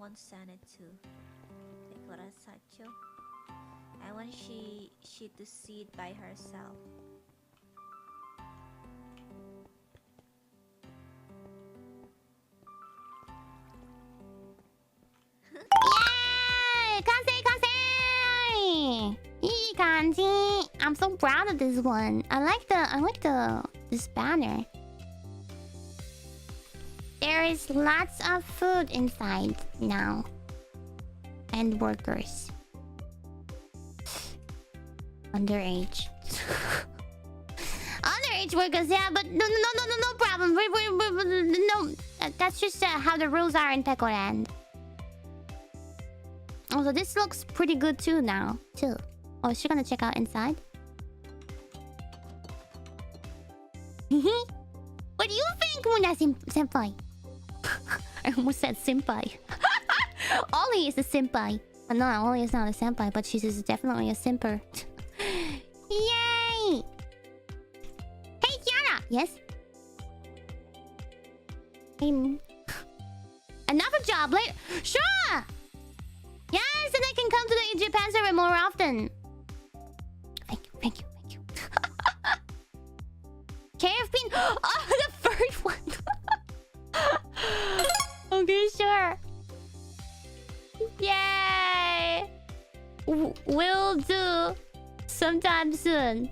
someone sent it to Pekora Ch. I want she to see it by herself. Yay! Kanse! Kanji! I'm so proud of this one. I like this banner. There is lots of food inside now. And workers. Underage. Underage workers, yeah, but no problem. No, that's just how the rules are in Pekoland. Also, this looks pretty good too now, too. Oh, is she gonna check out inside? What do you think, Moona senpai? I almost said senpai. Ollie is a senpai. No, Ollie is not a senpai, but she's definitely a simper. Yay! Hey, Kiara! Yes? Another job later. Sure! Yes, and I can come to the Japan server more often. Thank you. KFP. Oh, the first one. Okay, sure. Yay! Will do. Sometime soon.